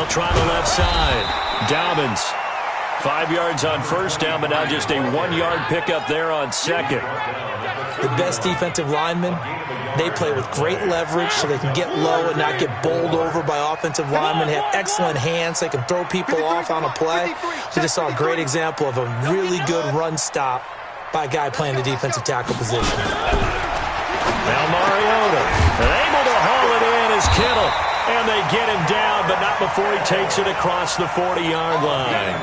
They'll try the left side. Dobbins. 5 yards on first down, but now just a 1-yard pickup there on second. The best defensive linemen, they play with great leverage so they can get low and not get bowled over by offensive linemen. They have excellent hands. They can throw people off on a play. We just saw a great example of a really good run stop by a guy playing the defensive tackle position. Now Mariota, able to haul it in as Kittle. And they get him down, but not before he takes it across the 40-yard line.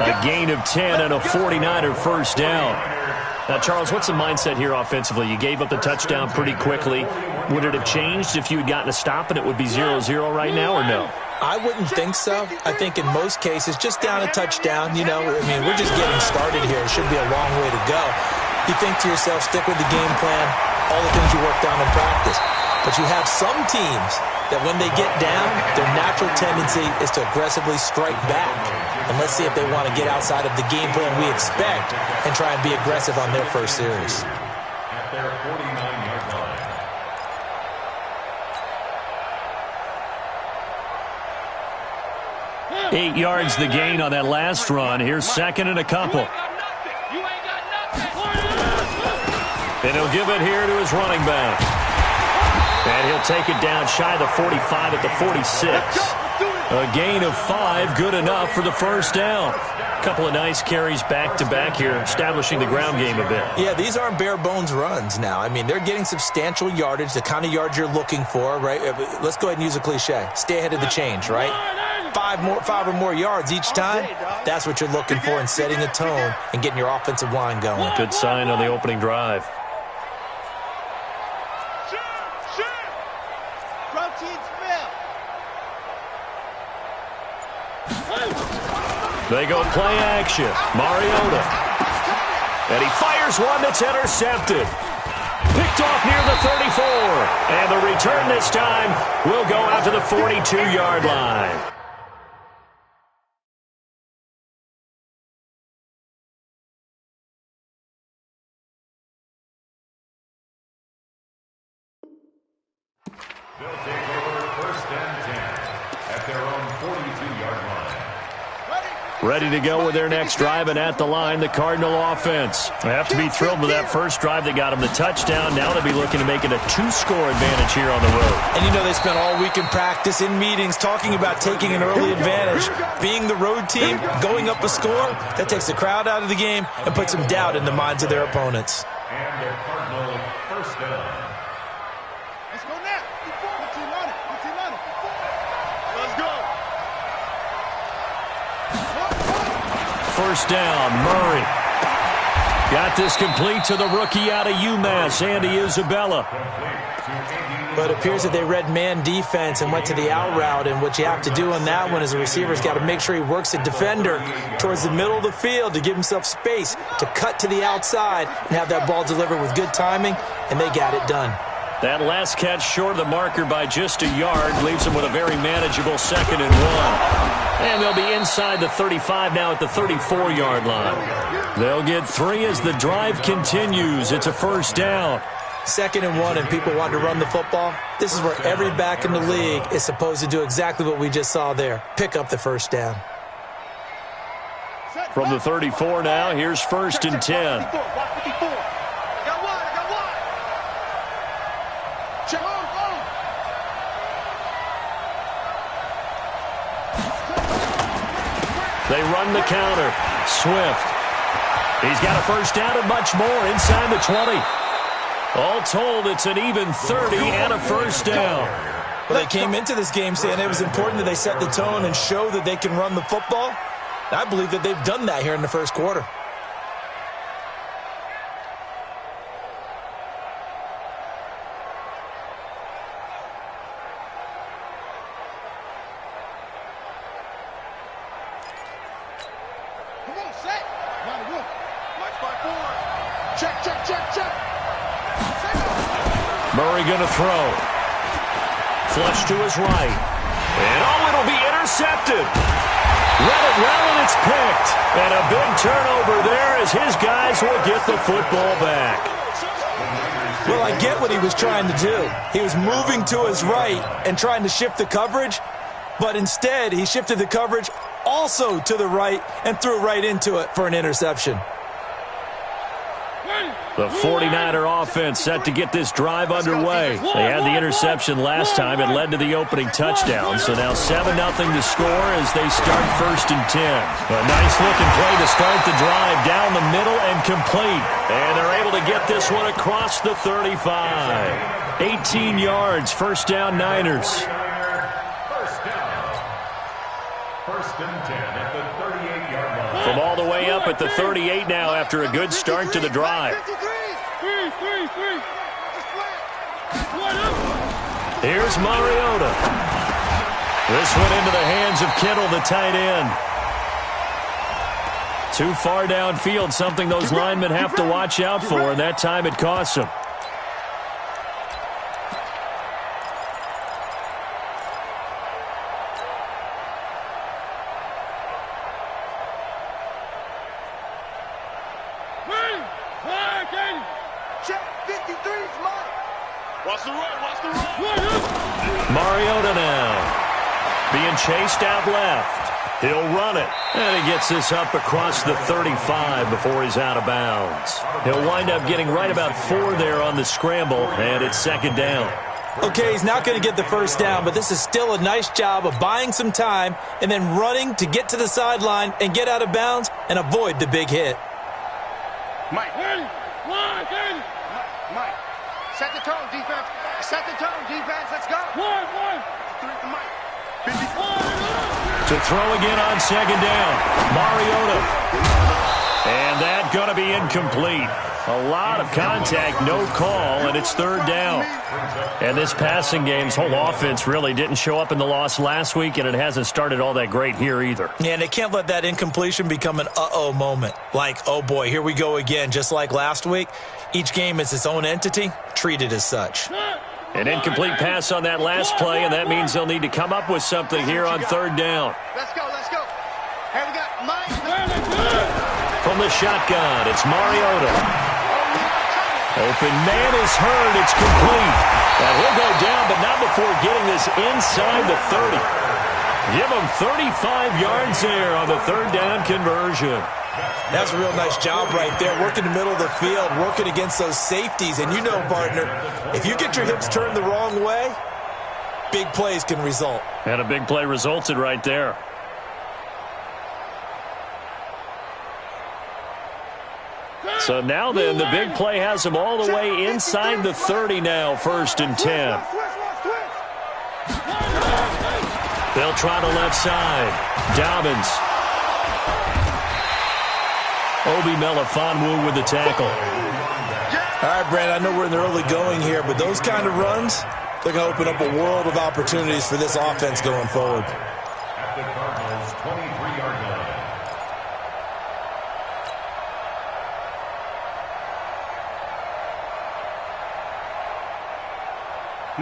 A gain of 10 and a 49er first down. Now, Charles, what's the mindset here offensively? You gave up the touchdown pretty quickly. Would it have changed if you had gotten a stop and it would be 0-0 right now, or no? I wouldn't think so. I think in most cases, just down a touchdown, you know, I mean, we're just getting started here. It should be a long way to go. You think to yourself, stick with the game plan, all the things you worked on in practice. But you have some teams that when they get down, their natural tendency is to aggressively strike back. And let's see if they want to get outside of the game plan we expect and try and be aggressive on their first series. At their 49-yard line. 8 yards the gain on that last run. Here's second and a couple. And he'll give it here to his running back. And he'll take it down shy of the 45 at the 46. A gain of 5, good enough for the first down. A couple of nice carries back-to-back here, establishing the ground game a bit. Yeah, these aren't bare-bones runs now. I mean, they're getting substantial yardage, the kind of yards you're looking for, right? Let's go ahead and use a cliche. Stay ahead of the change, right? 5 or more yards each time, that's what you're looking for in setting a tone and getting your offensive line going. Good sign on the opening drive. They go play action. Mariota. And he fires one that's intercepted. Picked off near the 34. And the return this time will go out to the 42-yard line. They'll take over first and 10 at their own 42-yard line. Ready to go with their next drive, and at the line, the Cardinal offense. They have to be thrilled with that first drive that got them the touchdown. Now they'll be looking to make it a 2-score advantage here on the road. And you know they spent all week in practice, in meetings, talking about taking an early advantage. Being the road team, going up a score, that takes the crowd out of the game and puts some doubt in the minds of their opponents. And their Cardinal first down. Let's go now. Put team on it. Put team on it. Let's go. First down, Murray. Got this complete to the rookie out of UMass, Andy Isabella. But it appears that they read man defense and went to the out route, and what you have to do on that one is the receiver's got to make sure he works the defender towards the middle of the field to give himself space to cut to the outside and have that ball delivered with good timing, and they got it done. That last catch short of the marker by just a yard leaves them with a very manageable 2nd and 1. And they'll be inside the 35 now at the 34-yard line. They'll get 3 as the drive continues. It's a first down. 2nd and 1, and people want to run the football. This is where every back in the league is supposed to do exactly what we just saw there. Pick up the first down. From the 34 now, here's 1st and 10. They run the counter. Swift. He's got a first down and much more inside the 20. All told, it's an even 30 and a first down. Well, they came into this game saying it was important that they set the tone and show that they can run the football. I believe that they've done that here in the first quarter. Murray going to throw. Flush to his right. And it'll be intercepted. Read it well, and it's picked. And a big turnover there as his guys will get the football back. Well, I get what he was trying to do. He was moving to his right and trying to shift the coverage. But instead, he shifted the coverage also to the right and threw right into it for an interception. The 49er offense set to get this drive underway. They had the interception last time. It led to the opening touchdown. So now 7-0 to score as they start 1st and 10. A nice-looking play to start the drive down the middle and complete. And they're able to get this one across the 35. 18 yards, 1st down Niners. First and 10 at the 38-yard line. From all the way up at the 38 now after a good start to the drive. Here's Mariota. This one into the hands of Kittle, the tight end. Too far downfield, something those linemen have to watch out for, and that time it costs them. Mariota now being chased out left. He'll run it, and he gets this up across the 35 before he's out of bounds. He'll wind up getting right about 4 there on the scramble, and it's 2nd down. Okay, he's not going to get the 1st down, but this is still a nice job of buying some time and then running to get to the sideline and get out of bounds and avoid the big hit. Mike. Set the tone, defense. Set the tone, defense. Let's go. To throw again on 2nd down. Mariota. And that going to be incomplete. A lot of contact, no call, and it's 3rd down. And this passing game's whole offense really didn't show up in the loss last week, and it hasn't started all that great here either. Yeah, and they can't let that incompletion become an uh-oh moment. Like, oh boy, here we go again, just like last week. Each game is its own entity, treated as such. An incomplete pass on that last play, and that means they'll need to come up with something here on 3rd down. Let's go. Hey, we got Mike. From the shotgun, it's Mariota. Open man is heard. It's complete. And he'll go down, but not before getting this inside the 30. Give him 35 yards there on the 3rd down conversion. That's a real nice job right there, working the middle of the field, working against those safeties. And you know, partner, if you get your hips turned the wrong way, big plays can result. And a big play resulted right there. So now then, the big play has them all the way inside the 30 now, 1st and 10. They'll try the left side. Dobbins. Obi Melifonwu with the tackle. All right, Brandon, I know we're in the early going here, but those kind of runs, they're going to open up a world of opportunities for this offense going forward. At the Cardinals' 23-yard line.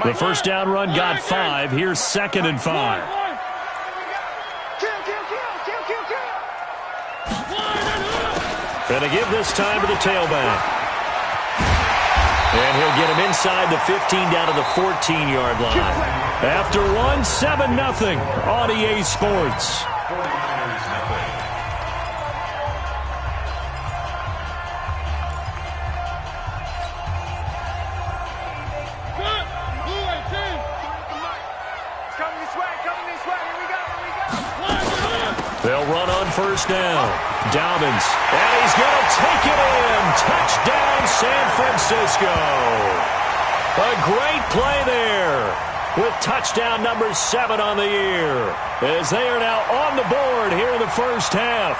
The 1st down run got 5. Here's 2nd and 5. Going to give this time to the tailback. And he'll get him inside the 15 down to the 14-yard line. After one, 7-0 on EA Sports. They'll run on 1st down. Dobbins. And he's going to take it in. Touchdown, San Francisco. A great play there with touchdown number 7 on the year as they are now on the board here in the 1st half.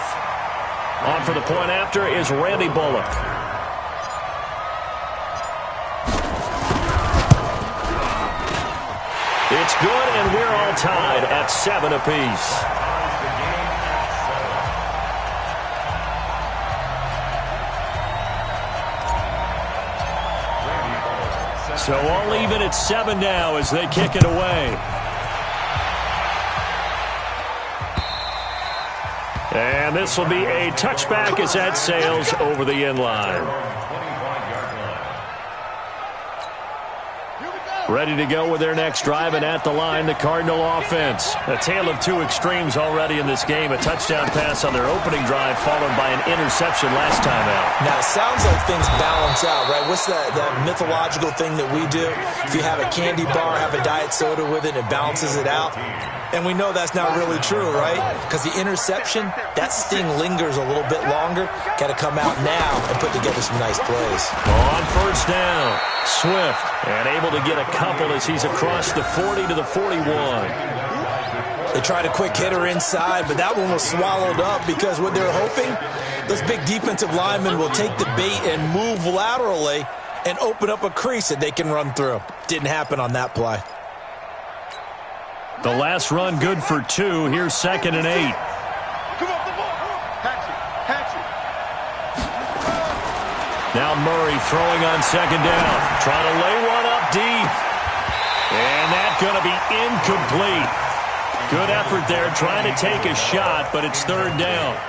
On for the point after is Randy Bullock. It's good, and we're all tied at 7 apiece. So all even at 7 now as they kick it away. And this will be a touchback as that sails over the end line. Ready to go with their next drive, and at the line, the Cardinal offense. A tale of two extremes already in this game. A touchdown pass on their opening drive, followed by an interception last time out. Now, it sounds like things balance out, right? What's that mythological thing that we do? If you have a candy bar, have a diet soda with it, it balances it out. And we know that's not really true, right? Because the interception, that sting lingers a little bit longer. Got to come out now and put together some nice plays. On first down, Swift, and able to get a couple as he's across the 40 to the 41. They tried a quick hitter inside, but that one was swallowed up because what they're hoping, those big defensive linemen will take the bait and move laterally and open up a crease that they can run through. Didn't happen on that play. The last run good for 2. Here's 2nd and 8. Come up the ball. Hatch it. Now Murray throwing on 2nd down. Trying to lay one up deep. And that's going to be incomplete. Good effort there trying to take a shot, but it's 3rd down.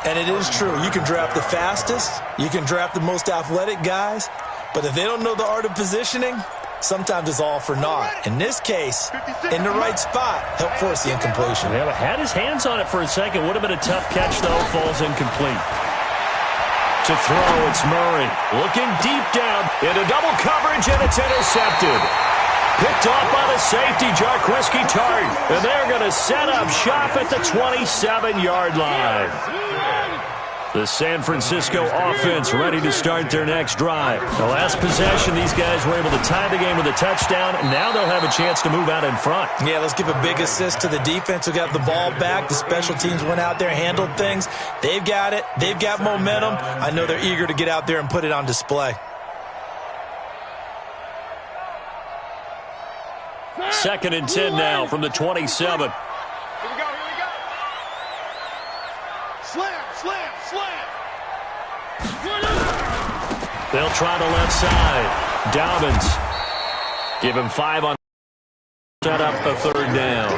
And it is true. You can draft the fastest. You can draft the most athletic guys. But if they don't know the art of positioning, sometimes it's all for naught. In this case, in the right spot, helped force the incompletion. Yeah, had his hands on it for a second. Would have been a tough catch, though. Falls incomplete. To throw, it's Murray. Looking deep down into double coverage, and it's intercepted. Picked off by the safety, Jarquiski Tart. And they're going to set up shop at the 27-yard line. The San Francisco offense ready to start their next drive. The last possession, these guys were able to tie the game with a touchdown. Now they'll have a chance to move out in front. Yeah, let's give a big assist to the defense who got the ball back. The special teams went out there, handled things. They've got it. They've got momentum. I know they're eager to get out there and put it on display. 2nd and 10 now from the 27. Here we go. Slam. They'll try the left side. Dobbins. Give him 5 on set up a 3rd down.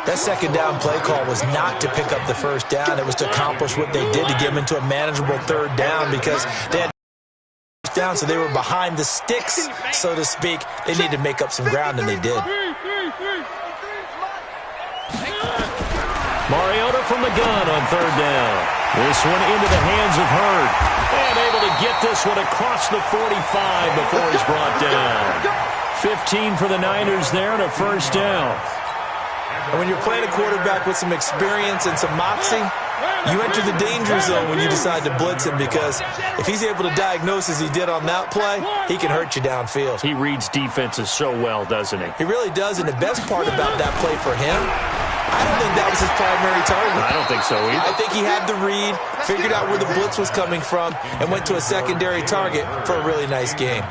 That 2nd down play call was not to pick up the 1st down. It was to accomplish what they did to get them into a manageable 3rd down because they had down, so they were behind the sticks, so to speak. They needed to make up some ground, and they did. Mariota from the gun on 3rd down. This one into the hands of Hurd. And able to get this one across the 45 before he's brought down. 15 for the Niners there and a 1st down. And when you're playing a quarterback with some experience and some moxie, you enter the danger zone when you decide to blitz him because if he's able to diagnose as he did on that play, he can hurt you downfield. He reads defenses so well, doesn't he? He really does, and the best part about that play for him, I don't think that was his primary target. I don't think so either. I think he had the read, figured out where the blitz was coming from, and went to a secondary target for a really nice game.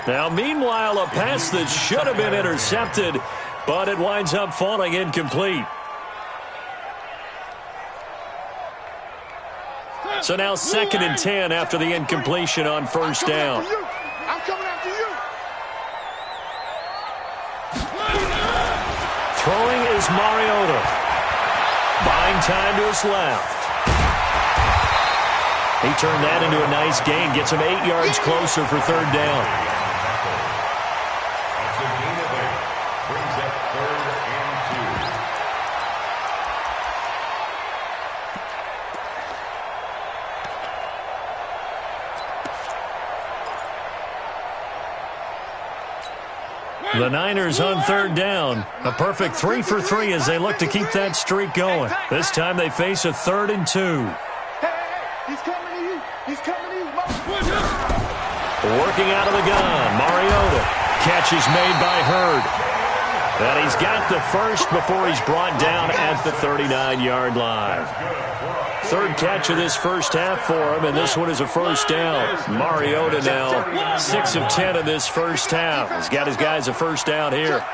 Now, meanwhile, a pass that should have been intercepted, but it winds up falling incomplete. So now 2nd and 10 after the incompletion on 1st down. I'm coming after you. Throwing is Mariota. Buying time to his left. He turned that into a nice gain. Gets him 8 yards closer for 3rd down. That's a gain of 8. Brings up 3rd and 2. The Niners on 3rd down. A perfect 3 for 3 as they look to keep that streak going. This time they face a 3rd and 2. Hey, he's coming to you. He's coming to you. Working out of the gun, Mariota. Catch is made by Hurd. And he's got the first before he's brought down at the 39-yard line. 3rd catch of this first half for him, and this one is a 1st down. Mariota now 6 of 10 in this first half. He's got his guys a 1st down here.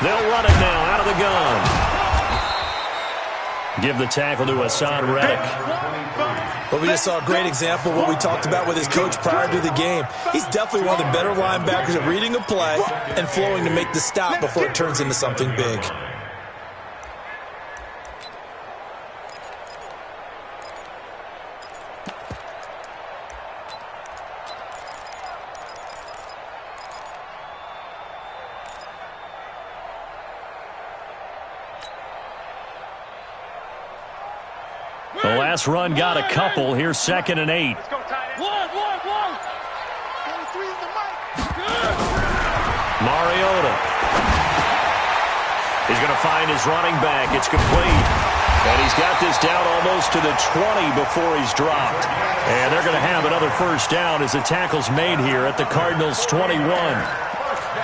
They'll run it now out of the gun. Give the tackle to Hassan Reddick. Well, we just saw a great example of what we talked about with his coach prior to the game. He's definitely one of the better linebackers at reading a play and flowing to make the stop before it turns into something big. last run got a couple. Here's 2nd and 8. Let's go, tight end. One. 23 is the mic. Mariota. He's going to find his running back. It's complete. And he's got this down almost to the 20 before he's dropped. And they're going to have another first down as the tackle's made here at the Cardinals' 21.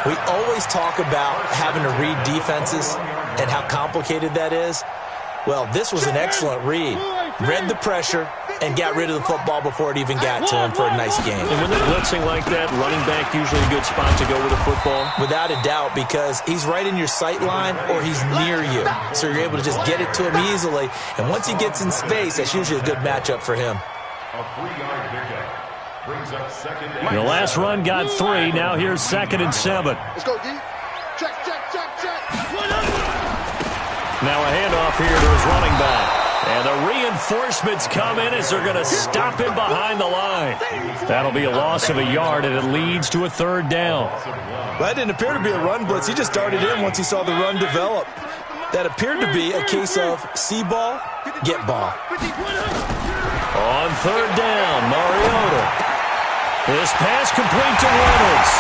We always talk about having to read defenses and how complicated that is. Well, this was an excellent read. Read the pressure and got rid of the football before it even got to him for a nice game. And when they're blitzing like that, running back usually a good spot to go with the football? Without a doubt, because he's right in your sight line or he's near you. So you're able to just get it to him easily. And once he gets in space, that's usually a good matchup for him. A 3-yard pickup brings up 2nd and The last run got 3. Now here's 2nd and 7. Let's go, D. Check. Now a handoff here to his running back. And the reinforcements come in as they're going to stop him behind the line. That'll be a loss of a yard, and it leads to a 3rd down. That didn't appear to be a run blitz. He just darted in once he saw the run develop. That appeared to be a case of see ball, get ball. On 3rd down, Mariota. This pass complete to Reynolds.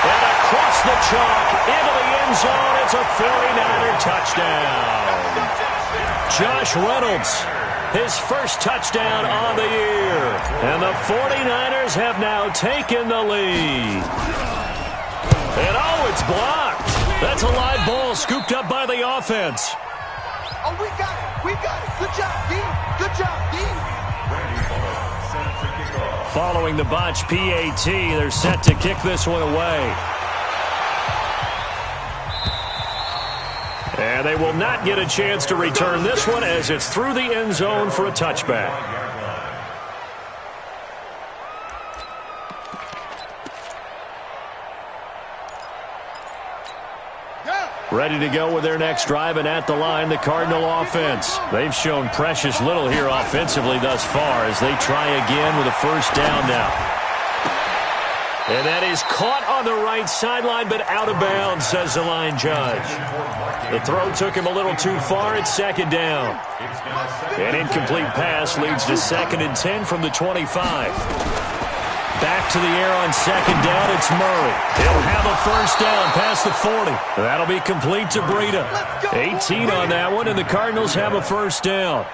And across the chalk into the end zone. It's a 49er touchdown. Josh Reynolds, his first touchdown on the year. And the 49ers have now taken the lead. And it's blocked. That's a live ball scooped up by the offense. Oh, we got it. Good job, D. Following the botch PAT, they're set to kick this one away. And they will not get a chance to return this one as it's through the end zone for a touchback. Ready to go with their next drive, and at the line, the Cardinal offense. They've shown precious little here offensively thus far as they try again with a first down now. And that is caught on the right sideline, but out of bounds, says the line judge. The throw took him a little too far. It's 2nd down. An incomplete pass leads to 2nd and 10 from the 25. Back to the air on 2nd down. It's Murray. He'll have a first down past the 40. That'll be complete to Breida. 18 on that one, and the Cardinals have a first down.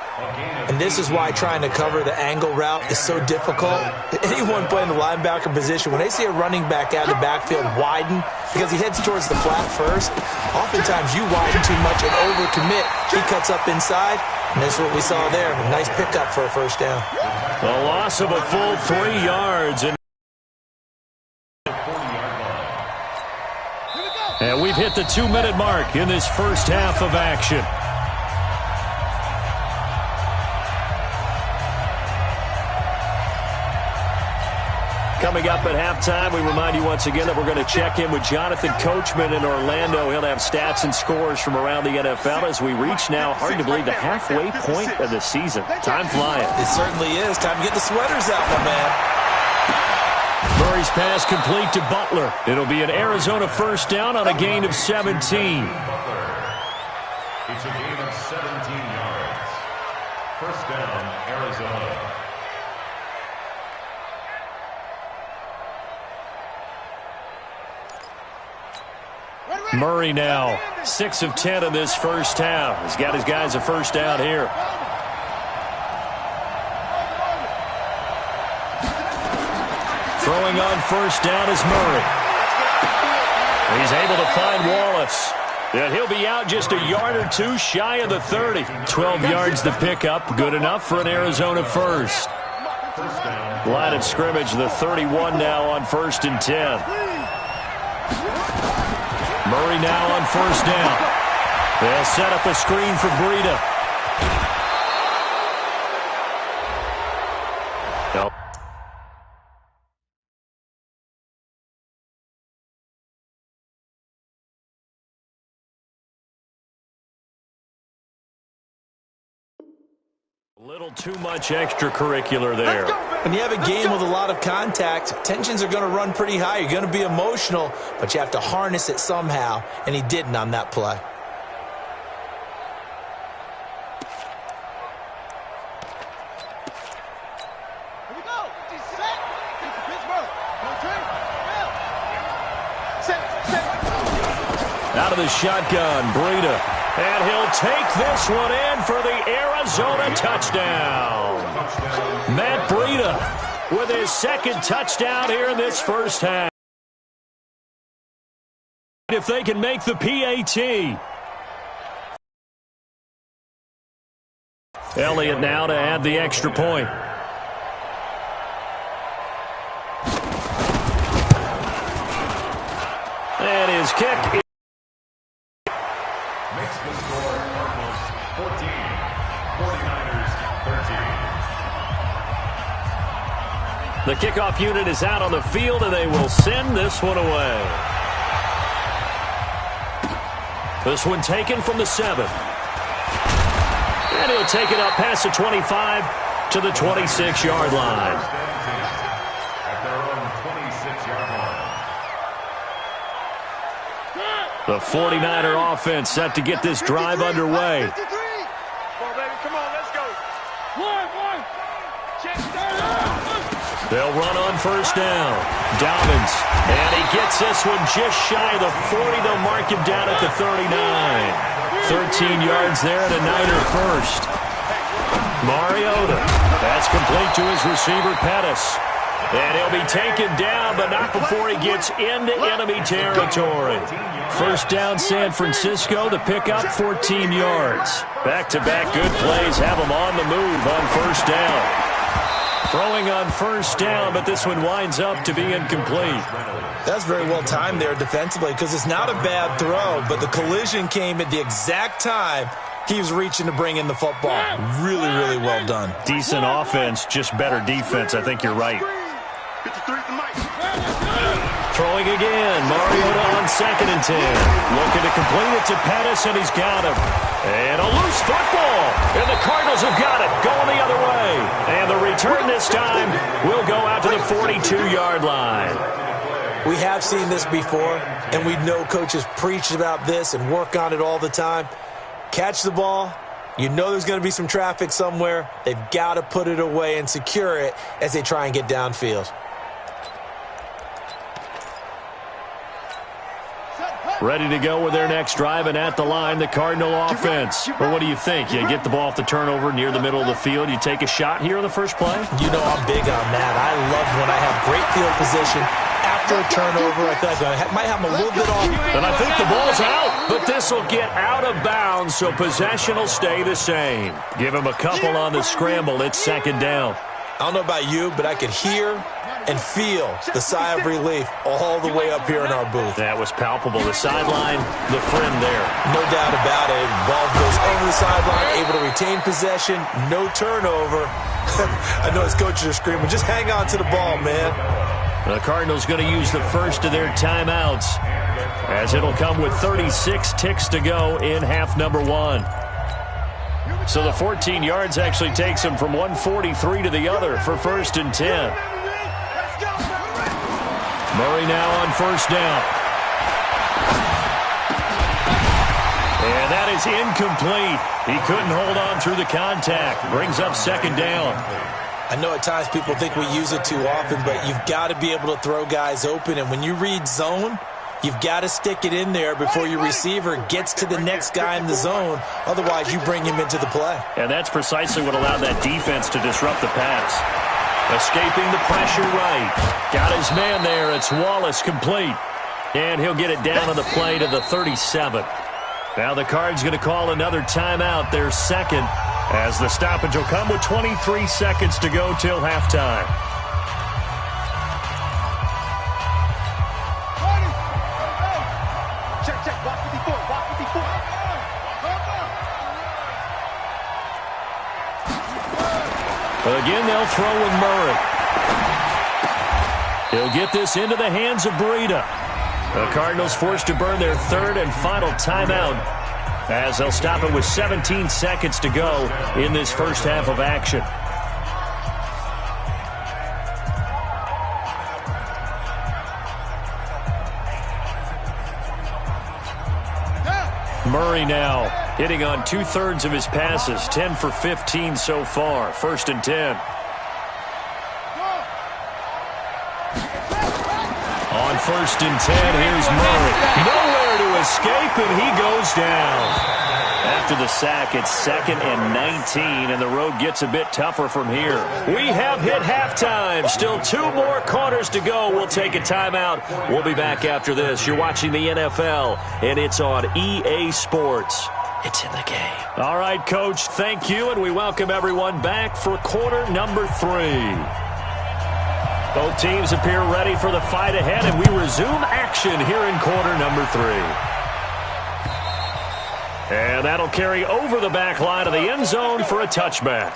And this is why trying to cover the angle route is so difficult. Anyone playing the linebacker position, when they see a running back out of the backfield widen, because he heads towards the flat first, oftentimes you widen too much and overcommit. He cuts up inside, and that's what we saw there. A nice pickup for a first down. A loss of a full 3 yards. And we've hit the 2-minute mark in this first half of action. Coming up at halftime, we remind you once again that we're going to check in with Jonathan Coachman in Orlando. He'll have stats and scores from around the NFL as we reach now, hard to believe, the halfway point of the season. Time flying. It certainly is. Time to get the sweaters out, my man. Murray's pass complete to Butler. It'll be an Arizona first down on a gain of 17. It's a gain of 17 yards. First down, Arizona. Murray now 6 of 10 in this first half. He's got his guys a first down here. Throwing on first down is Murray. He's able to find Wallace. And he'll be out just a yard or two shy of the 30. 12 yards the pickup. Good enough for an Arizona first. Line of scrimmage, the 31 now on 1st and 10. Murray now on first down. They'll set up a screen for Breida. Nope. A little too much extracurricular there. When you have a game with a lot of contact, tensions are going to run pretty high. You're going to be emotional, but you have to harness it somehow, and he didn't on that play. Out of the shotgun, Breida. And he'll take this one in for the Arizona touchdown. Matt Breida with his second touchdown here in this first half. If they can make the PAT. Elliott now to add the extra point. And his kick makes the score Cardinals 14, 49ers 13. The kickoff unit is out on the field, and they will send this one away. This one taken from the 7. And he'll take it up past the 25 to the 26-yard line. At their own 26-yard line. The 49er offense set to get this drive underway. Come on, baby. Come on, let's go. One. Check that. They'll run on first down. Dobbins. And he gets this one just shy of the 40. They'll mark him down at the 39. 13 yards there and a Niner first. Mariota. That's complete to his receiver, Pettis. And he'll be taken down, but not before he gets into enemy territory. First down, San Francisco. The pickup, 14 yards. Back-to-back good plays have them on the move on first down. Throwing on first down, but this one winds up to be incomplete. That's very well timed there defensively because it's not a bad throw, but the collision came at the exact time he was reaching to bring in the football. Really, really well done. Decent offense, just better defense. I think you're right. Throwing again. Mariota on 2nd and 10. Looking to complete it to Pettis, and he's got him. And a loose football. And the Cardinals have got it. Going the other way. And the return this time will go out to the 42-yard line. We have seen this before, and we know coaches preach about this and work on it all the time. Catch the ball. You know there's going to be some traffic somewhere. They've got to put it away and secure it as they try and get downfield. Ready to go with their next drive, and at the line, the Cardinal offense. Well, what do you think? You get the ball off the turnover near the middle of the field. You take a shot here in the first play? You know I'm big on that. I love when I have great field position. After a turnover, I feel like I might have them a little bit off. And I think the ball's out, but this will get out of bounds, so possession will stay the same. Give him a couple on the scramble. It's 2nd down. I don't know about you, but I could hear and feel the sigh of relief all the way up here in our booth. That was palpable. The sideline, the friend there. No doubt about it. Ball goes over the sideline, able to retain possession, no turnover. I know his coaches are screaming, just hang on to the ball, man. The Cardinals going to use the first of their timeouts, as it'll come with 36 ticks to go in half number 1. So the 14 yards actually takes him from 143 to the other for 1st and 10. Murray now on first down. And that is incomplete. He couldn't hold on through the contact. Brings up 2nd down. I know at times people think we use it too often, but you've got to be able to throw guys open. And when you read zone, you've got to stick it in there before your receiver gets to the next guy in the zone. Otherwise, you bring him into the play. And that's precisely what allowed that defense to disrupt the pass. Escaping the pressure right. Got his man there. It's Wallace complete. And he'll get it down on the play to the 37. Now the Cards going to call another timeout, their 2nd, as the stoppage will come with 23 seconds to go till halftime. Check. Block 54. Again, they'll throw with Murray. He'll get this into the hands of Breida. The Cardinals forced to burn their 3rd and final timeout, as they'll stop it with 17 seconds to go in this first half of action. Murray now hitting on 2/3 of his passes, 10 for 15 so far. 1st and 10. On 1st and 10, here's Murray. Nowhere to escape, and he goes down. After the sack, it's 2nd and 19, and the road gets a bit tougher from here. We have hit halftime. Still 2 more quarters to go. We'll take a timeout. We'll be back after this. You're watching the NFL, and it's on EA Sports. It's in the game. All right, Coach, thank you, and we welcome everyone back for quarter number 3. Both teams appear ready for the fight ahead, and we resume action here in quarter number 3. And that'll carry over the back line of the end zone for a touchback.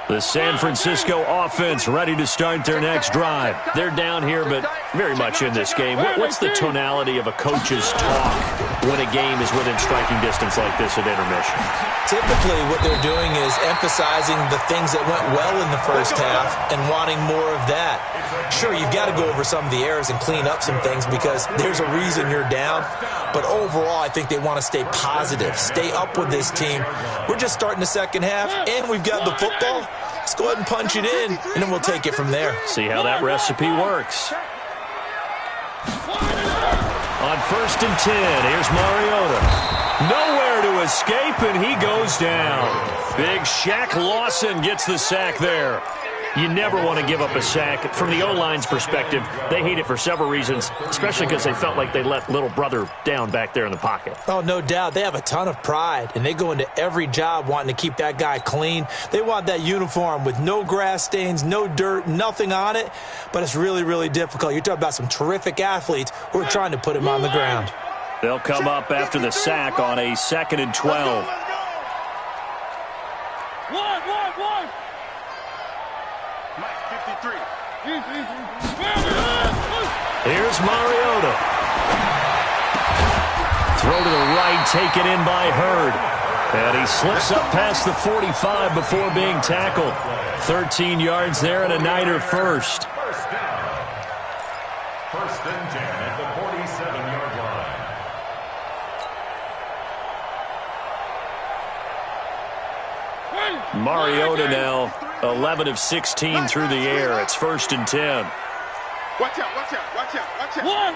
The San Francisco offense ready to start their next drive. They're down here, but very much in this game. What's the tonality of a coach's talk when a game is within striking distance like this at intermission? Typically, what they're doing is emphasizing the things that went well in the first half and wanting more of that. Sure, you've got to go over some of the errors and clean up some things because there's a reason you're down. But overall, I think they want to stay positive, stay up with this team. We're just starting the second half, and we've got the football. Let's go ahead and punch it in, and then we'll take it from there. See how that recipe works. On 1st and 10, here's Mariota. Nowhere to escape, and he goes down. Big Shaq Lawson gets the sack there. You never want to give up a sack. From the O-line's perspective, they hate it for several reasons, especially because they felt like they let little brother down back there in the pocket. Oh, no doubt. They have a ton of pride, and they go into every job wanting to keep that guy clean. They want that uniform with no grass stains, no dirt, nothing on it, but it's really, really difficult. You're talking about some terrific athletes who are trying to put him on the ground. They'll come up after the sack on a 2nd and 12. One. Mike, 53. Here's Mariota. Throw to the right, taken in by Hurd. And he slips up past the 45 before being tackled. 13 yards there and a Niner first. First down. 1st and 10 at the 47-yard line. Mariota now 11 of 16 through the air. It's 1st and 10. Watch out. One.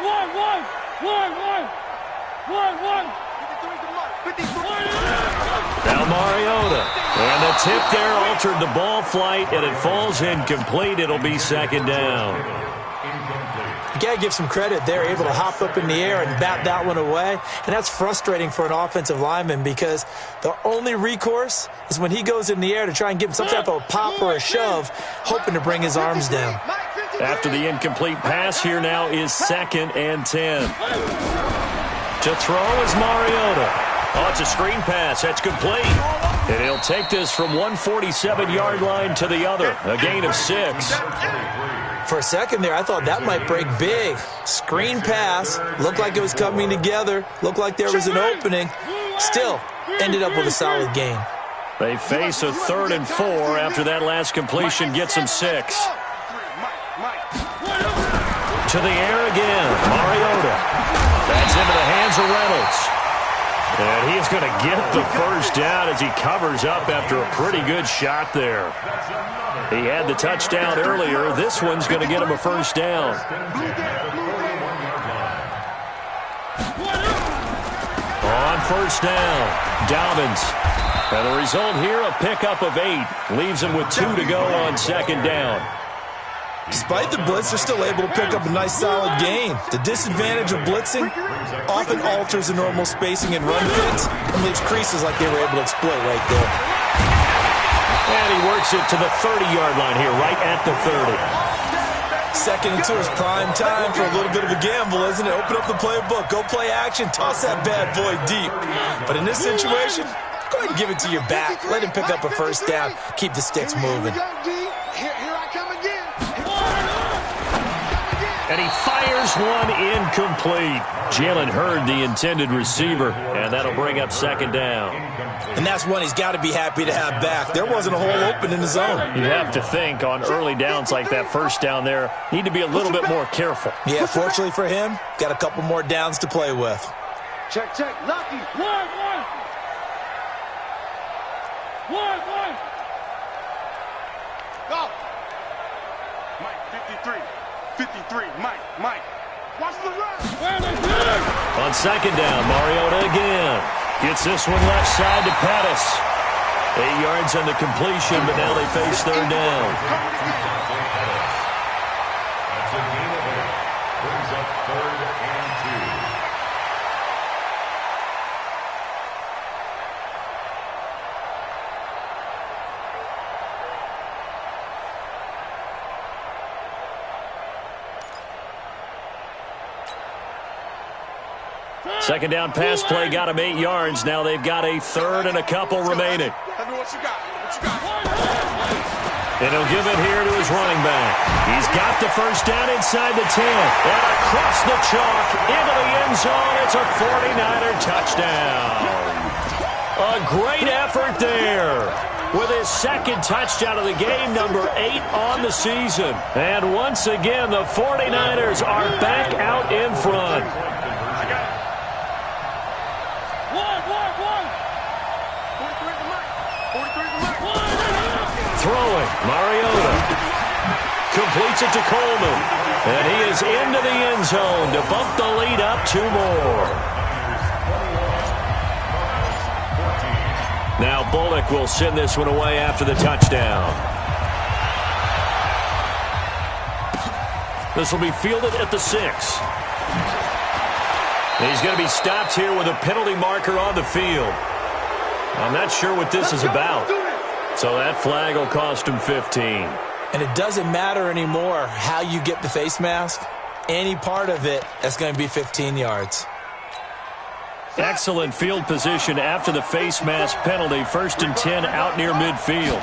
53. Now Mariota. And the tip there altered the ball flight, and it falls incomplete. It'll be 2nd down. You got to give some credit. They're able to hop up in the air and bat that one away. And that's frustrating for an offensive lineman because the only recourse is when he goes in the air to try and give him some type of a pop or a shove, hoping to bring his arms down. After the incomplete pass, here now is 2nd and 10. To throw is Mariota. Oh, it's a screen pass. That's complete. And he'll take this from 147-yard line to the other. A gain of 6. For a second there, I thought that might break big. Screen pass. Looked like it was coming together. Looked like there was an opening. Still, ended up with a solid gain. They face a 3rd and 4 after that last completion gets them 6. To the air again. Mariota. That's into the hands of Reynolds. And he's going to get the first down as he covers up after a pretty good shot there. He had the touchdown earlier. This one's going to get him a first down. On 1st down, Dobbins. And the result here, a pickup of 8. Leaves him with 2 to go on 2nd down. Despite the blitz, they're still able to pick up a nice solid gain. The disadvantage of blitzing often alters the normal spacing and run fits and leaves creases like they were able to exploit right there. And he works it to the 30-yard line here, right at the 30. 2nd and 2 is prime time for a little bit of a gamble, isn't it? Open up the playbook, go play action, toss that bad boy deep. But in this situation, go ahead and give it to your back. Let him pick up a first down, keep the sticks moving. And he fires one incomplete. Jalen Hurd, the intended receiver, and that'll bring up 2nd down. And that's one he's got to be happy to have back. There wasn't a hole open in the zone. You'd have to think on early downs like that first down there, need to be a little bit more careful. Yeah, fortunately for him, got a couple more downs to play with. Check. Lucky. One. Go. 53, Mike. Watch the run. On second down, Mariota again. Gets this one left side to Pettis. 8 yards on the completion, but now they face third down. That's a gain of 8. Brings up 3rd and 2. Second down pass play got him 8 yards. Now they've got a third and a couple remaining. And he'll give it here to his running back. He's got the first down inside the 10. And across the chalk into the end zone. It's a 49er touchdown. A great effort there. With his second touchdown of the game, number 8 on the season. And once again, the 49ers are back out in front. Throwing, Mariota completes it to Coleman, and he is into the end zone to bump the lead up 2 more. Now Bullock will send this one away after the touchdown. This will be fielded at the 6. And he's going to be stopped here with a penalty marker on the field. I'm not sure what this is about. So that flag will cost him 15. And it doesn't matter anymore how you get the face mask. Any part of it, that's going to be 15 yards. Excellent field position after the face mask penalty. 1st and 10 out near midfield.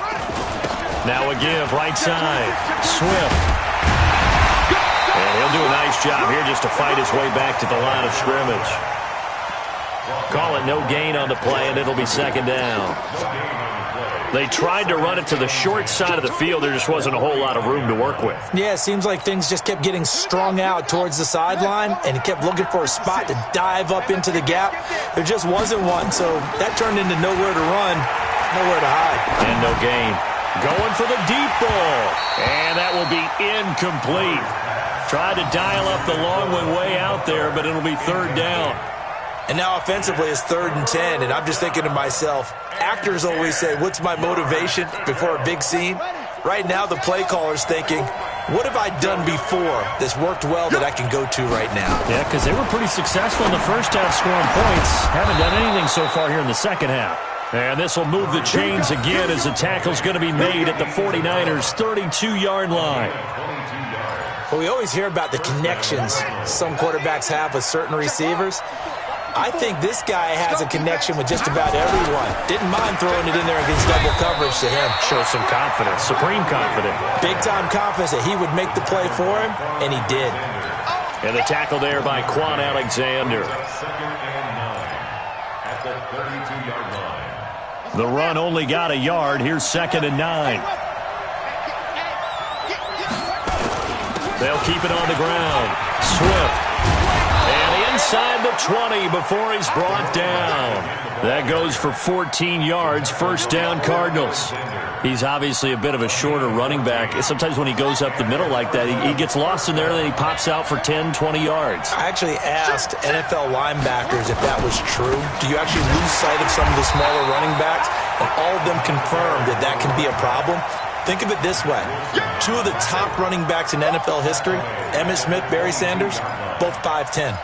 Now a give right side. Swift. And he'll do a nice job here just to fight his way back to the line of scrimmage. Call it no gain on the play, and it'll be second down. They tried to run it to the short side of the field. There just wasn't a whole lot of room to work with. Yeah, it seems like things just kept getting strung out towards the sideline, and he kept looking for a spot to dive up into the gap. There just wasn't one, so that turned into nowhere to run, nowhere to hide. And no gain. Going for the deep ball, and that will be incomplete. Tried to dial up the long one way out there, but it'll be third down. And now offensively it's 3rd and 10, and I'm just thinking to myself, actors always say, what's my motivation before a big scene? Right now the play caller's thinking, what have I done before that's worked well that I can go to right now? Yeah, because they were pretty successful in the first half scoring points. Haven't done anything so far here in the second half. And this will move the chains again as the tackle's going to be made at the 49ers' 32-yard line. Well, we always hear about the connections some quarterbacks have with certain receivers. I think this guy has a connection with just about everyone. Didn't mind throwing it in there against double coverage to him. Shows some confidence, supreme confidence. Big-time confidence that he would make the play for him, and he did. And the tackle there by Quan Alexander. 2nd and 9 at the 32-yard line. The run only got a yard. Here's 2nd and 9. They'll keep it on the ground. Swift. And inside the 20 before he's brought down. That goes for 14 yards. First down, Cardinals. He's obviously a bit of a shorter running back. Sometimes when he goes up the middle like that, he gets lost in there, and then he pops out for 10, 20 yards. I actually asked NFL linebackers if that was true. Do you actually lose sight of some of the smaller running backs? And all of them confirmed that that can be a problem. Think of it this way. 2 of the top running backs in NFL history, Emmitt Smith, Barry Sanders, both 5'10".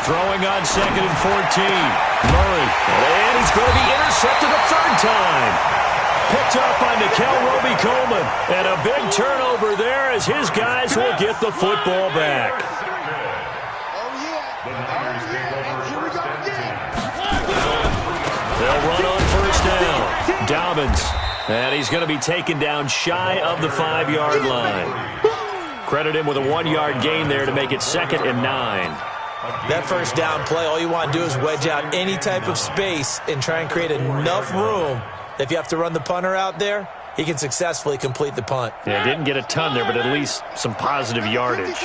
Throwing on 2nd and 14. Murray. And he's going to be intercepted a 3rd time. Picked up by Nickel Roby-Coleman. And a big turnover there as his guys will get the football back. They'll run on first down. Dobbins. And he's going to be taken down shy of the 5-yard line. Credit him with a 1-yard gain there to make it 2nd and 9. That first down play, all you want to do is wedge out any type of space and try and create enough room. If you have to run the punter out there, he can successfully complete the punt. Yeah, didn't get a ton there, but at least some positive yardage.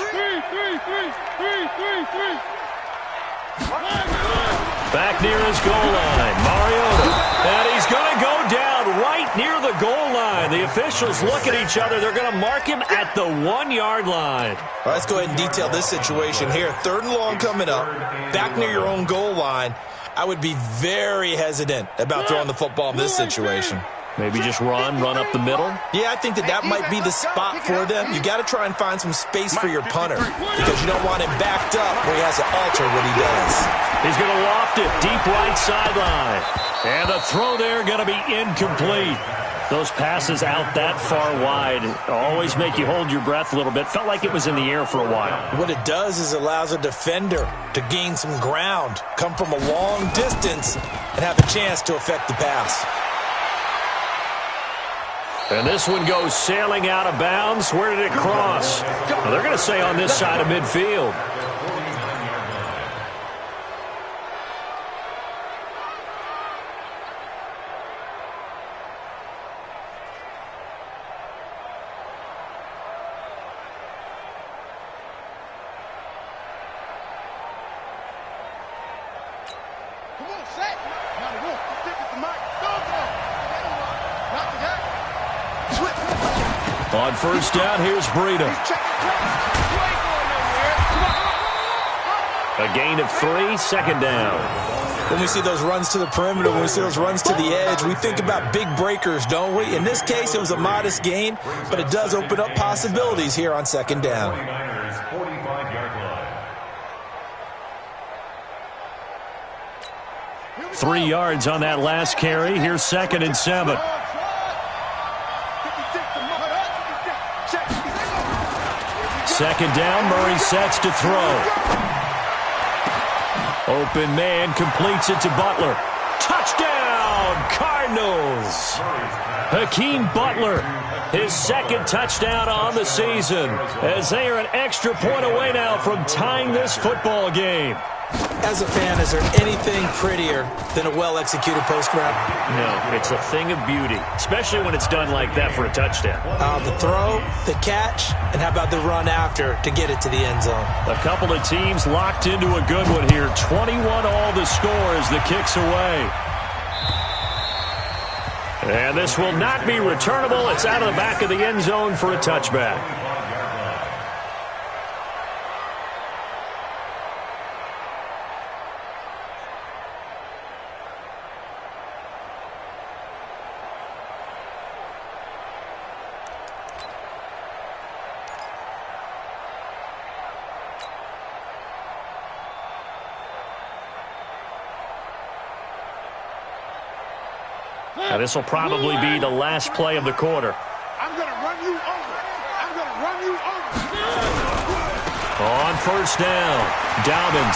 Back near his goal line. And the officials look at each other. They're going to mark him at the 1-yard line. Well, let's go ahead and detail this situation here. 3rd and long coming up, back near your own goal line. I would be very hesitant about throwing the football in this situation. Maybe just run up the middle? Yeah, I think that might be the spot for them. You got to try and find some space for your punter because you don't want him backed up where he has to alter what he does. He's going to loft it deep right sideline. And the throw there going to be incomplete. Those passes out that far wide always make you hold your breath a little bit. Felt like it was in the air for a while. What it does is allows a defender to gain some ground, come from a long distance, and have a chance to affect the pass. And this one goes sailing out of bounds. Where did it cross? Well, they're going to say on this side of midfield. On 1st down, here's Breida. A gain of 3, 2nd down. When we see those runs to the perimeter, when we see those runs to the edge, we think about big breakers, don't we? In this case, it was a modest gain, but it does open up possibilities here on 2nd down. 45-yard line. 3 yards on that last carry. Here's 2nd and 7. Second down, Murray sets to throw. Open man completes it to Butler. Touchdown, Cardinals! Hakeem Butler, his 2nd touchdown on the season, as they are an extra point away now from tying this football game. As a fan, is there anything prettier than a well-executed post route? No, it's a thing of beauty, especially when it's done like that for a touchdown. The throw, the catch, and how about the run after to get it to the end zone? A couple of teams locked into a good one here. 21 all the score as the kick's away. And this will not be returnable. It's out of the back of the end zone for a touchback. Now, this will probably be the last play of the quarter. I'm going to run you over. I'm going to run you over. On 1st down, Dobbins.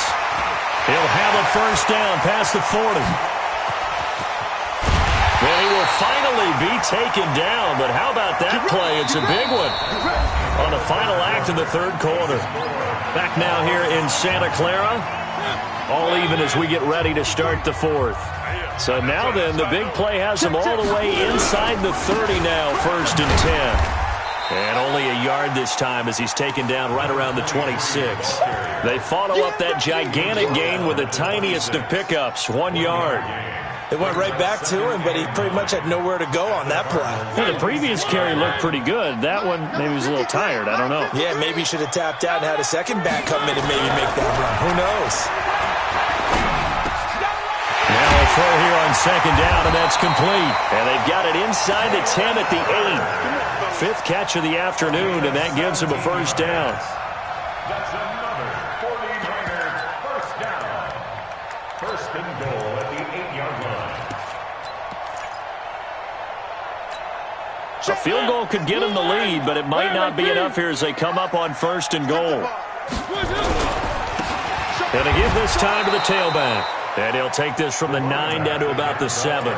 He'll have a 1st down past the 40. And he will finally be taken down, but how about that play? It's a big one on the final act of the 3rd quarter. Back now here in Santa Clara, all even as we get ready to start the 4th. So now then, the big play has him all the way inside the 30 now, 1st and 10. And only a yard this time as he's taken down right around the 26. They follow up that gigantic gain with the tiniest of pickups, 1 yard. It went right back to him, but he pretty much had nowhere to go on that play. Well, the previous carry looked pretty good. That one, maybe he was a little tired. I don't know. Yeah, maybe he should have tapped out and had a second back come in and maybe make that run. Who knows? Now a throw here on 2nd down, and that's complete. And they've got it inside the 10 at the 8. 5th catch of the afternoon, and that gives him a 1st down. That's another 49er 1st down. 1st and goal at the 8-yard line. A field goal could get him the lead, but it might not be enough here as they come up on 1st and goal. And they give this time to the tailback. And he'll take this from the 9 down to about the 7.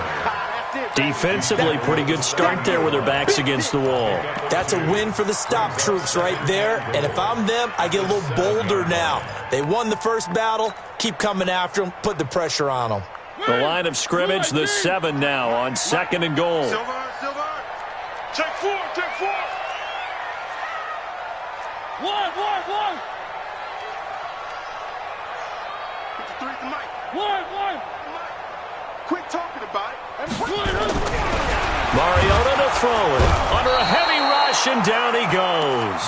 Defensively, pretty good start there with their backs against the wall. That's a win for the stop troops right there. And if I'm them, I get a little bolder now. They won the first battle. Keep coming after them. Put the pressure on them. The line of scrimmage, the 7 now on 2nd and goal. Silver. Take 4. 1. 53 Mike. 1. Quit talking about it. Mariota to throw it. Under a heavy rush, and down he goes.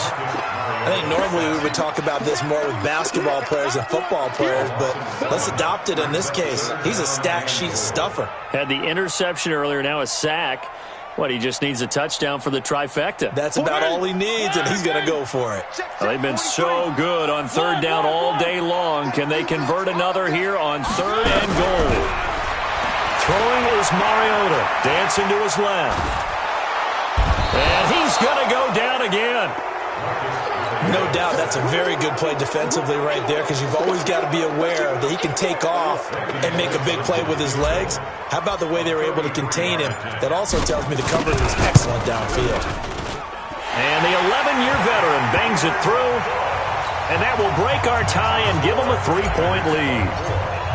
I think normally we would talk about this more with basketball players and football players, but let's adopt it in this case. He's a stack sheet stuffer. Had the interception earlier, now a sack. What, he just needs a touchdown for the trifecta. That's about all he needs, and he's going to go for it. Well, they've been so good on third down all day long. Can they convert another here on third and goal? Throwing is Mariota, dancing to his left. And he's going to go down again. No doubt that's a very good play defensively right there, because you've always got to be aware that he can take off and make a big play with his legs. How about the way they were able to contain him? That also tells me the coverage was excellent downfield. And the 11-year veteran bangs it through, and that will break our tie and give them a 3-point lead.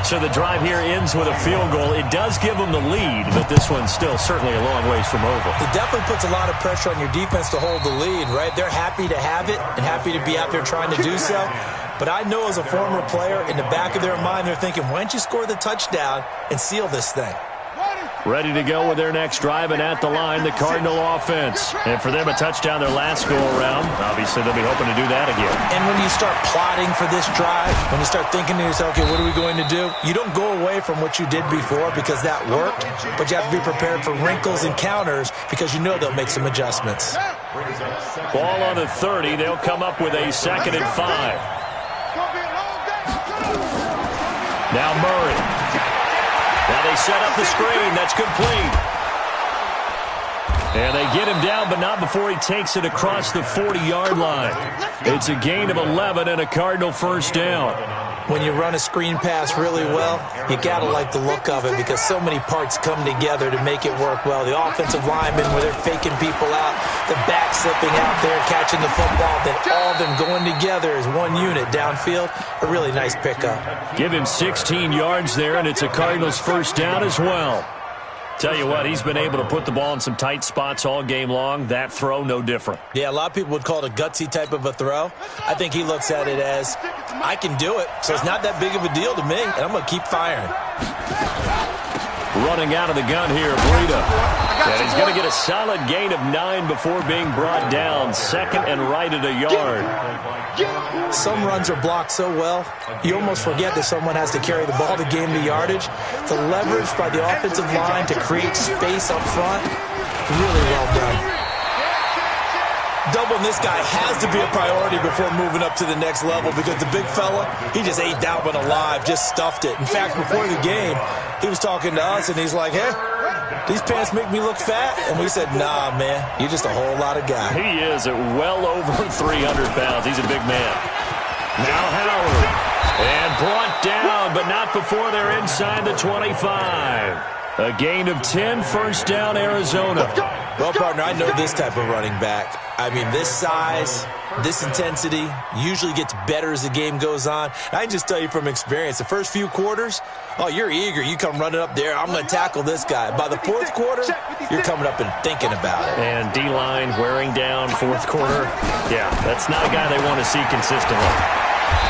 So the drive here ends with a field goal. It does give them the lead, but this one's still certainly a long ways from over. It definitely puts a lot of pressure on your defense to hold the lead, right? They're happy to have it and happy to be out there trying to do so. But I know as a former player, in the back of their mind, they're thinking, why don't you score the touchdown and seal this thing? Ready to go with their next drive, and at the line, the Cardinal offense. And for them, a touchdown their last go-around. Obviously, they'll be hoping to do that again. And when you start plotting for this drive, when you start thinking to yourself, okay, what are we going to do? You don't go away from what you did before because that worked, but you have to be prepared for wrinkles and counters because you know they'll make some adjustments. Ball on the 30. They'll come up with a 2nd and 5. Now Murray. Now they set up the screen. That's complete. And they get him down, but not before he takes it across the 40-yard line. It's a gain of 11 and a Cardinal first down. When you run a screen pass really well, you got to like the look of it because so many parts come together to make it work well. The offensive linemen, where they're faking people out, the back slipping out there, catching the football, then all of them going together as one unit downfield. A really nice pickup. Give him 16 yards there, and it's a Cardinals first down as well. Tell you what, he's been able to put the ball in some tight spots all game long. That throw, no different. Yeah, a lot of people would call it a gutsy type of a throw. I think he looks at it as, I can do it, so it's not that big of a deal to me, and I'm going to keep firing. Running out of the gun here, Breida. And he's going to get a solid gain of 9 before being brought down. 2nd and right at a yard. Some runs are blocked so well, you almost forget that someone has to carry the ball to gain the yardage. The leverage by the offensive line to create space up front, really well done. Doubling this guy has to be a priority before moving up to the next level because the big fella, he just ate that one alive, just stuffed it. In fact, before the game, he was talking to us, and he's like, hey, these pants make me look fat? And we said, nah, man, you're just a whole lot of guy. He is at well over 300 pounds. He's a big man. Now Howard. And brought down, but not before they're inside the 25. A gain of 10, first down, Arizona. Well, partner, I know this type of running back. I mean, this size, this intensity usually gets better as the game goes on. And I can just tell you from experience, the first few quarters, oh, you're eager. You come running up there, I'm going to tackle this guy. By the fourth quarter, you're coming up and thinking about it. And D-line wearing down fourth quarter. Yeah, that's not a guy they want to see consistently.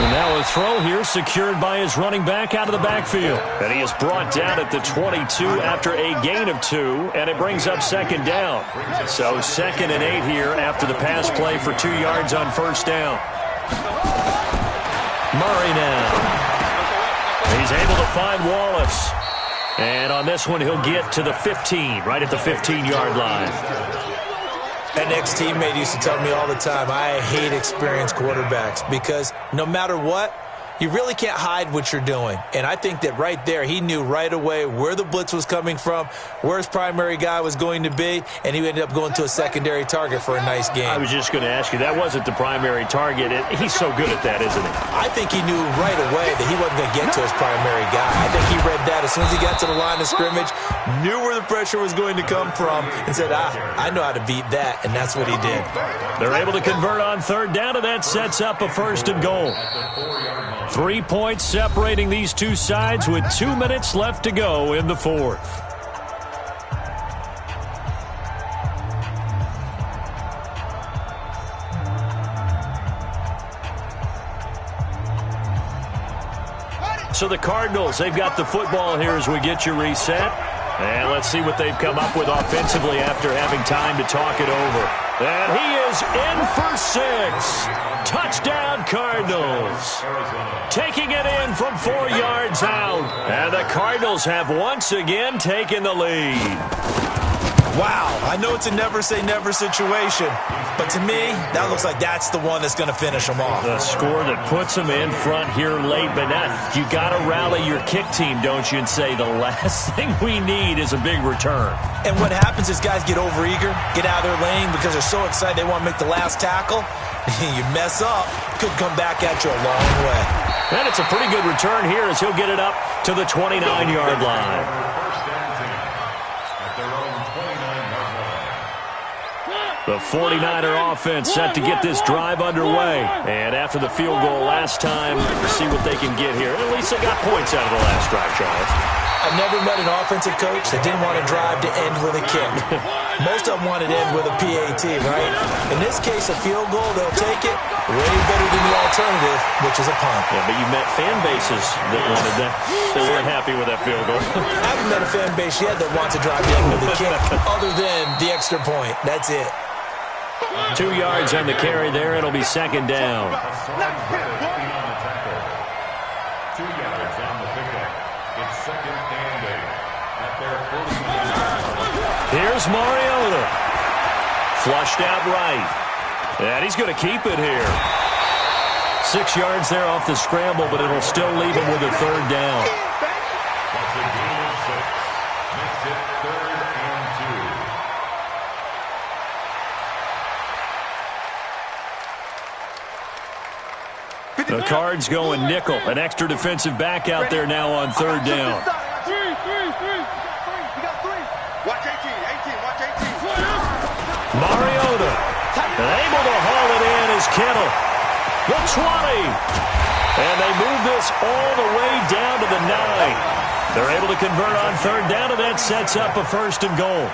And now a throw here secured by his running back out of the backfield. And he is brought down at the 22 after a gain of 2, and it brings up 2nd down. So 2nd and 8 here after the pass play for 2 yards on first down. Murray now. He's able to find Wallace. And on this one, he'll get to the 15, right at the 15-yard line. An ex-teammate used to tell me all the time, I hate experienced quarterbacks because no matter what, you really can't hide what you're doing. And I think that right there, he knew right away where the blitz was coming from, where his primary guy was going to be, and he ended up going to a secondary target for a nice game. I was just going to ask you, that wasn't the primary target. He's so good at that, isn't he? I think he knew right away that he wasn't going to get to his primary guy. I think he read that as soon as he got to the line of scrimmage, knew where the pressure was going to come from, and said, I know how to beat that, and that's what he did. They're able to convert on third down, and that sets up a 1st and goal. 3 points separating these two sides with 2 minutes left to go in the 4th. So the Cardinals, they've got the football here as we get you reset. And let's see what they've come up with offensively after having time to talk it over. And he is in for 6. Touchdown, Cardinals. Taking it in from 4 yards out. And the Cardinals have once again taken the lead. Wow, I know it's a never-say-never situation, but to me, that looks like that's the one that's going to finish them off. The score that puts them in front here late, but you got to rally your kick team, don't you, and say the last thing we need is a big return. And what happens is guys get overeager, get out of their lane because they're so excited they want to make the last tackle. You mess up, could come back at you a long way. And it's a pretty good return here as he'll get it up to the 29-yard line. The 49er offense set to get this drive underway. And after the field goal last time, see what they can get here. At least they got points out of the last drive, Charles. I've never met an offensive coach that didn't want to drive to end with a kick. Most of them want to end with a PAT, right? In this case, a field goal, they'll take it way better than the alternative, which is a punt. Yeah, but you met fan bases that wanted that. They weren't happy with that field goal. I haven't met a fan base yet that wants to drive to end with a kick other than the extra point. That's it. 2 yards on the carry there. It'll be second down. 2 yards on the pickup. It's second and 8 at their 49. Here's Mariota. Flushed out right. And he's going to keep it here. 6 yards there off the scramble, but it'll still leave him with a third down. That's a gain of 6. Makes it 3rd and 2. The Cards going nickel. An extra defensive back out there now on third down. Watch 18, watch 18. Mariota. Able to haul it in is Kittle. The 20. And they move this all the way down to the 9. They're able to convert on third down, and that sets up a 1st and goal.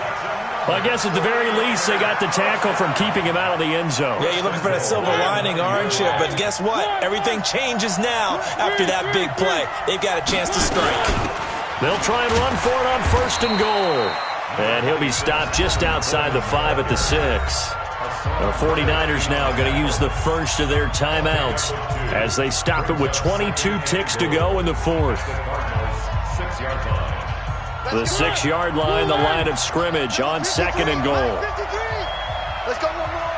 Well, I guess at the very least, they got the tackle from keeping him out of the end zone. Yeah, you're looking for that silver lining, aren't you? But guess what? Everything changes now after that big play. They've got a chance to strike. They'll try and run for it on 1st and goal. And he'll be stopped just outside the 5 at the 6. The 49ers now going to use the first of their timeouts as they stop it with 22 ticks to go in the 4th. 6 yards line. The 6-yard line, the line of scrimmage on 2nd and goal. Let's go one more.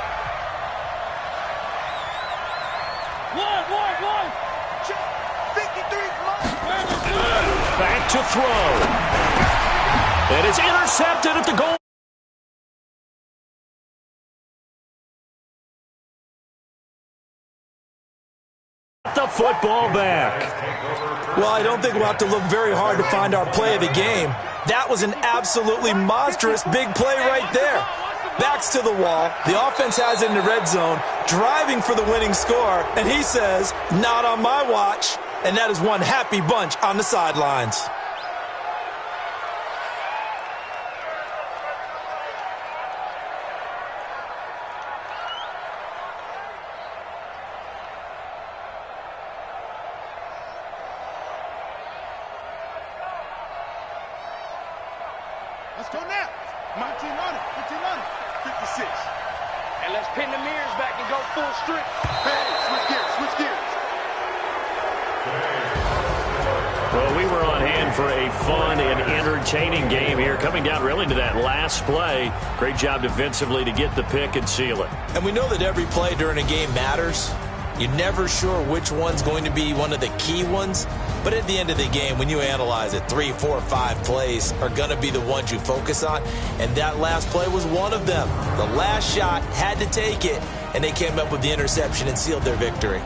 One. 53. Back to throw. And it's intercepted at the goal. The football back. Well, I don't think we'll have to look very hard to find our play of the game. That was an absolutely monstrous big play right there. Backs to the wall. The offense has it in the red zone, driving for the winning score, and he says, not on my watch. And that is one happy bunch on the sidelines. Let's go now. 19 on it. 15 on it. 56. And let's pin the mirrors back and go full strip. Hey, switch gears. Well, we were on hand for a fun and entertaining game here, coming down really to that last play. Great job defensively to get the pick and seal it. And we know that every play during a game matters. You're never sure which one's going to be one of the key ones. But at the end of the game, when you analyze it, 3, 4, 5 plays are going to be the ones you focus on. And that last play was one of them. The last shot had to take it, and they came up with the interception and sealed their victory.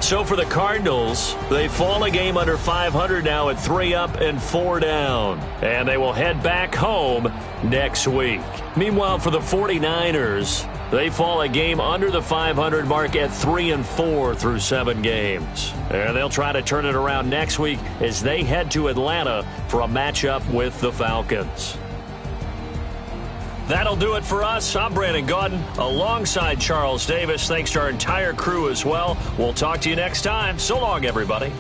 So for the Cardinals, they fall a game under 500 now at 3 up and 4 down. And they will head back home next week. Meanwhile, for the 49ers, they fall a game under the 500 mark at 3 and 4 through 7 games. And they'll try to turn it around next week as they head to Atlanta for a matchup with the Falcons. That'll do it for us. I'm Brandon Gaudin alongside Charles Davis. Thanks to our entire crew as well. We'll talk to you next time. So long, everybody.